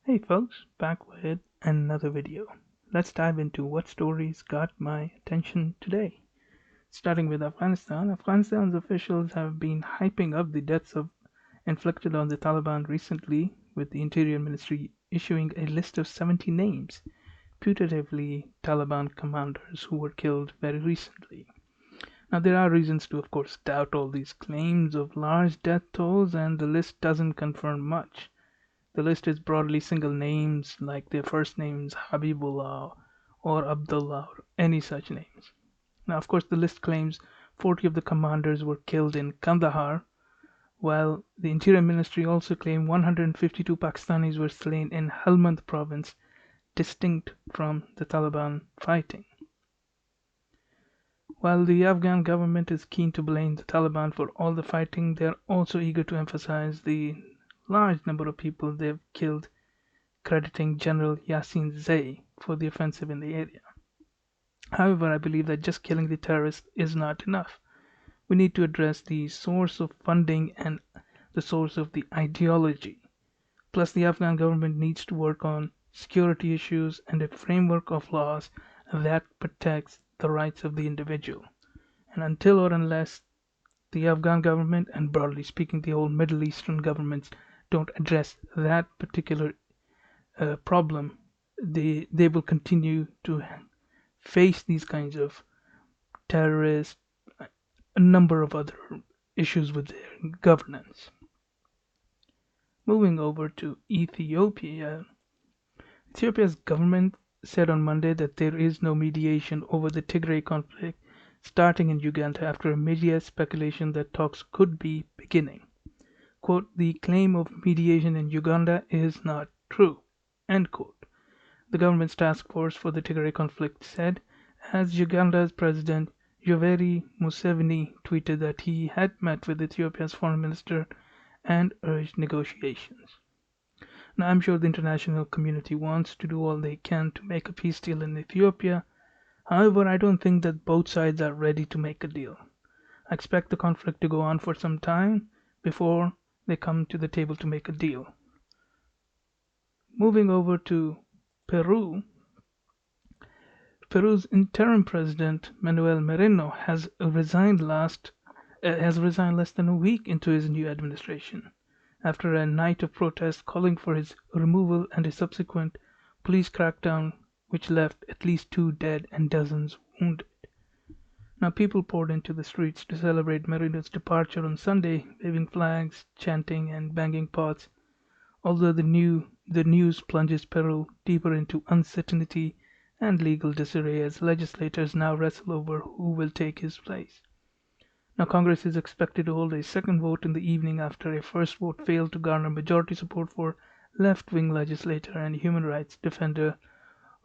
Hey folks, back with another video. Let's dive into what stories got my attention today. Starting with Afghanistan, Afghanistan's officials have been hyping up the deaths inflicted on the Taliban recently, with the Interior Ministry issuing a list of 70 names, putatively Taliban commanders who were killed very recently. Now, there are reasons to, of course, doubt all these claims of large death tolls, and the list doesn't confirm much. The list is broadly single names like their first names Habibullah or Abdullah or any such names. Now, of course, the list claims 40 of the commanders were killed in Kandahar, while the Interior Ministry also claimed 152 Pakistanis were slain in Helmand province, distinct from the Taliban fighting. While the Afghan government is keen to blame the Taliban for all the fighting, they are also eager to emphasize the large number of people they've killed, crediting General Yassin Zay for the offensive in the area. However, I believe that just killing the terrorists is not enough. We need to address the source of funding and the source of the ideology. Plus, the Afghan government needs to work on security issues and a framework of laws that protects the rights of the individual. And until or unless the Afghan government, and broadly speaking, the whole Middle Eastern governments, don't address that particular problem, they will continue to face these kinds of terrorists, a number of other issues with their governance. Moving over to Ethiopia, Ethiopia's government said on Monday that there is no mediation over the Tigray conflict starting in Uganda after a media speculation that talks could be beginning. Quote, the claim of mediation in Uganda is not true, end quote. The government's task force for the Tigray conflict said, as Uganda's President Yoweri Museveni tweeted that he had met with Ethiopia's foreign minister and urged negotiations. Now, I'm sure the international community wants to do all they can to make a peace deal in Ethiopia. However, I don't think that both sides are ready to make a deal. I expect the conflict to go on for some time before they come to the table to make a deal. Moving over to Peru, Peru's interim president Manuel Merino has resigned less than a week into his new administration after a night of protest calling for his removal and a subsequent police crackdown which left at least 2 dead and dozens wounded. Now people poured into the streets to celebrate Merino's departure on Sunday, waving flags, chanting and banging pots, although the news plunges Peru deeper into uncertainty and legal disarray as legislators now wrestle over who will take his place. Now, Congress is expected to hold a second vote in the evening after a first vote failed to garner majority support for left wing legislator and human rights defender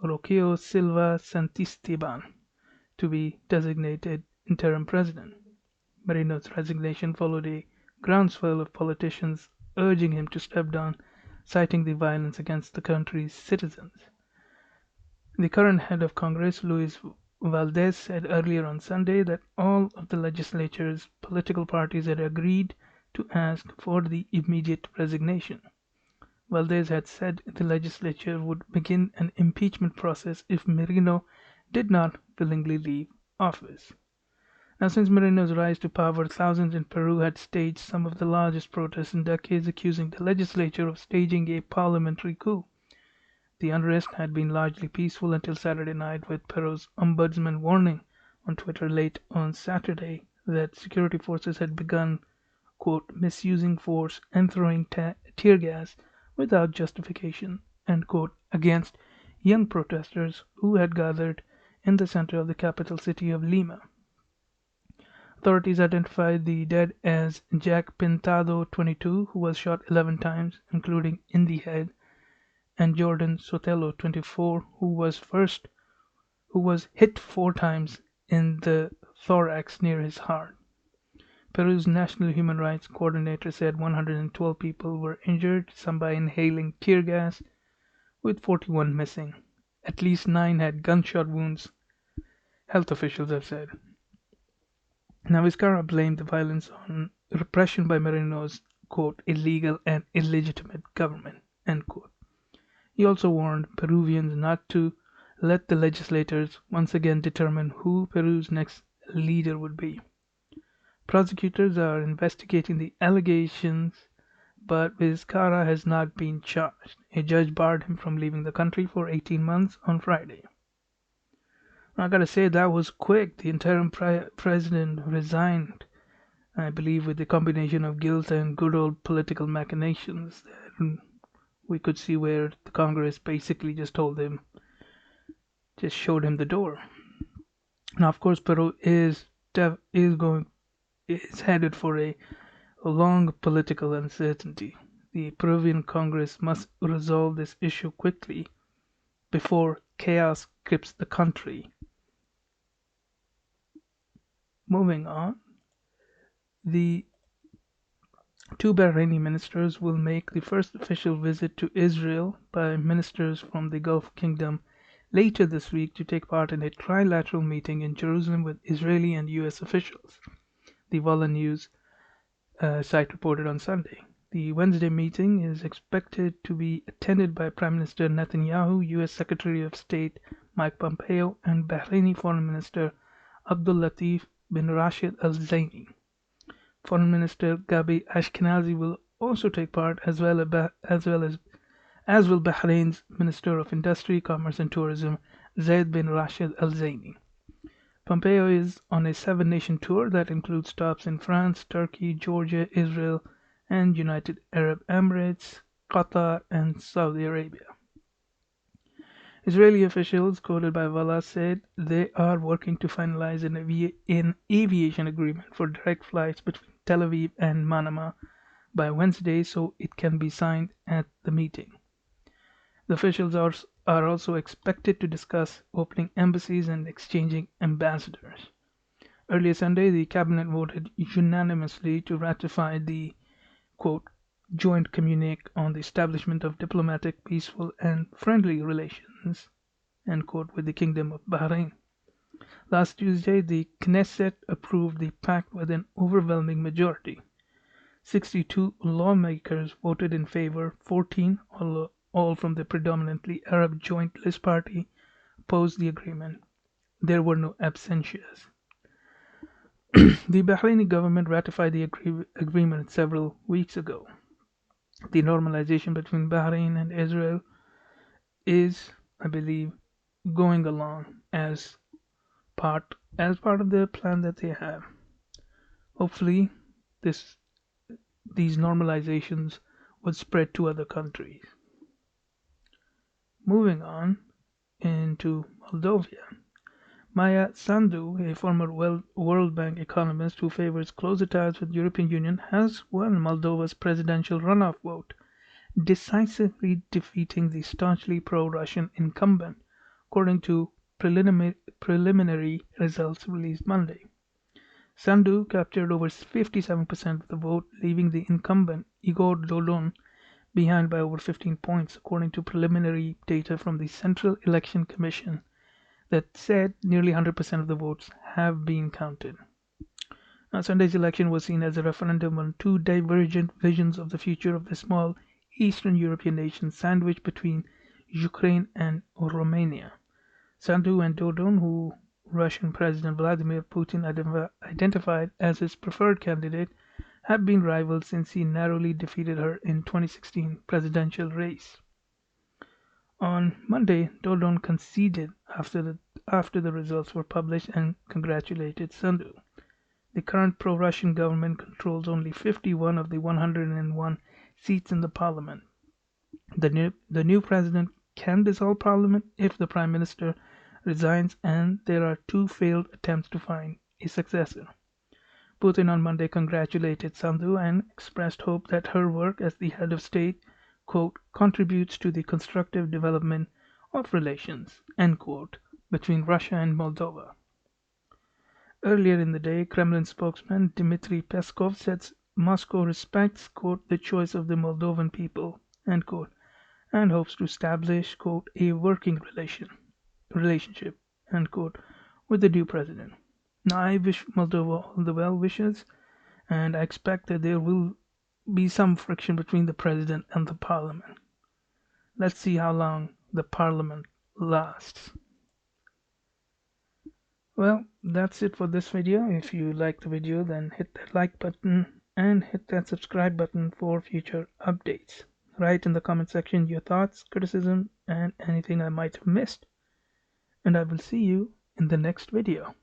Rocio Silva Santisteban to be designated interim president. Merino's resignation followed a groundswell of politicians urging him to step down, citing the violence against the country's citizens. The current head of Congress, Luis Valdez, said earlier on Sunday that all of the legislature's political parties had agreed to ask for the immediate resignation. Valdez had said the legislature would begin an impeachment process if Merino did not willingly leave office. Now, since Merino's rise to power, thousands in Peru had staged some of the largest protests in decades, accusing the legislature of staging a parliamentary coup. The unrest had been largely peaceful until Saturday night, with Peru's ombudsman warning on Twitter late on Saturday that security forces had begun, quote, misusing force and throwing tear gas without justification, end quote, against young protesters who had gathered in the center of the capital city of Lima. Authorities identified the dead as Jack Pintado, 22, who was shot 11 times, including in the head, and Jordan Sotelo, 24, who was hit 4 times in the thorax near his heart. Peru's National Human Rights Coordinator said 112 people were injured, some by inhaling tear gas, with 41 missing. At least 9 had gunshot wounds, health officials have said. Now, Vizcarra blamed the violence on repression by Merino's, quote, illegal and illegitimate government, end quote. He also warned Peruvians not to let the legislators once again determine who Peru's next leader would be. Prosecutors are investigating the allegations, but Vizcarra has not been charged. A judge barred him from leaving the country for 18 months on Friday. I gotta say, that was quick. The interim president resigned, I believe, with the combination of guilt and good old political machinations that we could see where the Congress basically just showed him the door. Now, of course, Peru is headed for a long political uncertainty. The Peruvian Congress must resolve this issue quickly before chaos grips the country. Moving on, the two Bahraini ministers will make the first official visit to Israel by ministers from the Gulf Kingdom later this week to take part in a trilateral meeting in Jerusalem with Israeli and US officials, the Walla News site reported on Sunday. The Wednesday meeting is expected to be attended by Prime Minister Netanyahu, US Secretary of State Mike Pompeo, and Bahraini Foreign Minister Abdul Latif bin Rashid Al Zaini. Foreign Minister Gabi Ashkenazi will also take part, as will Bahrain's Minister of Industry, Commerce and Tourism Zayed bin Rashid Al Zaini. Pompeo is on a 7-nation tour that includes stops in France, Turkey, Georgia, Israel, and United Arab Emirates, Qatar, and Saudi Arabia. Israeli officials, quoted by Walla, said they are working to finalize an aviation agreement for direct flights between Tel Aviv and Manama by Wednesday so it can be signed at the meeting. The officials are also expected to discuss opening embassies and exchanging ambassadors. Earlier Sunday, the cabinet voted unanimously to ratify the, quote, joint communique on the establishment of diplomatic, peaceful, and friendly relations, end quote, with the Kingdom of Bahrain. Last Tuesday, the Knesset approved the pact with an overwhelming majority. 62 lawmakers voted in favor, 14, all from the predominantly Arab Joint List Party, opposed the agreement. There were no absences. The Bahraini government ratified the agreement several weeks ago. The normalization between Bahrain and Israel is, I believe, going along as part of the plan that they have. Hopefully, these normalizations would spread to other countries. Moving on into Moldova. Maya Sandu, a former World Bank economist who favors closer ties with the European Union, has won Moldova's presidential runoff vote, decisively defeating the staunchly pro-Russian incumbent, according to preliminary results released Monday. Sandu captured over 57% of the vote, leaving the incumbent, Igor Dodon, behind by over 15 points, according to preliminary data from the Central Election Commission that said nearly 100% of the votes have been counted. Now, Sunday's election was seen as a referendum on two divergent visions of the future of the small Eastern European nation sandwiched between Ukraine and Romania. Sandu and Dodon, who Russian President Vladimir Putin identified as his preferred candidate, have been rivals since he narrowly defeated her in 2016 presidential race. On Monday, Dodon conceded after the results were published and congratulated Sandu. The current pro-Russian government controls only 51 of the 101 seats in the parliament. The new president can dissolve parliament if the prime minister resigns, and there are two failed attempts to find a successor. Putin on Monday congratulated Sandu and expressed hope that her work as the head of state, quote, contributes to the constructive development of relations, end quote, between Russia and Moldova. Earlier in the day, Kremlin spokesman Dmitry Peskov said Moscow respects, quote, the choice of the Moldovan people, end quote, and hopes to establish, quote, a working relationship, end quote, with the new president. Now, I wish Moldova all the well wishes, and I expect that there will be some friction between the president and the parliament. Let's see how long the parliament lasts. Well, that's it for this video. If you liked the video, then hit that like button and hit that subscribe button for future updates. Write in the comment section your thoughts, criticism, and anything I might have missed. And I will see you in the next video.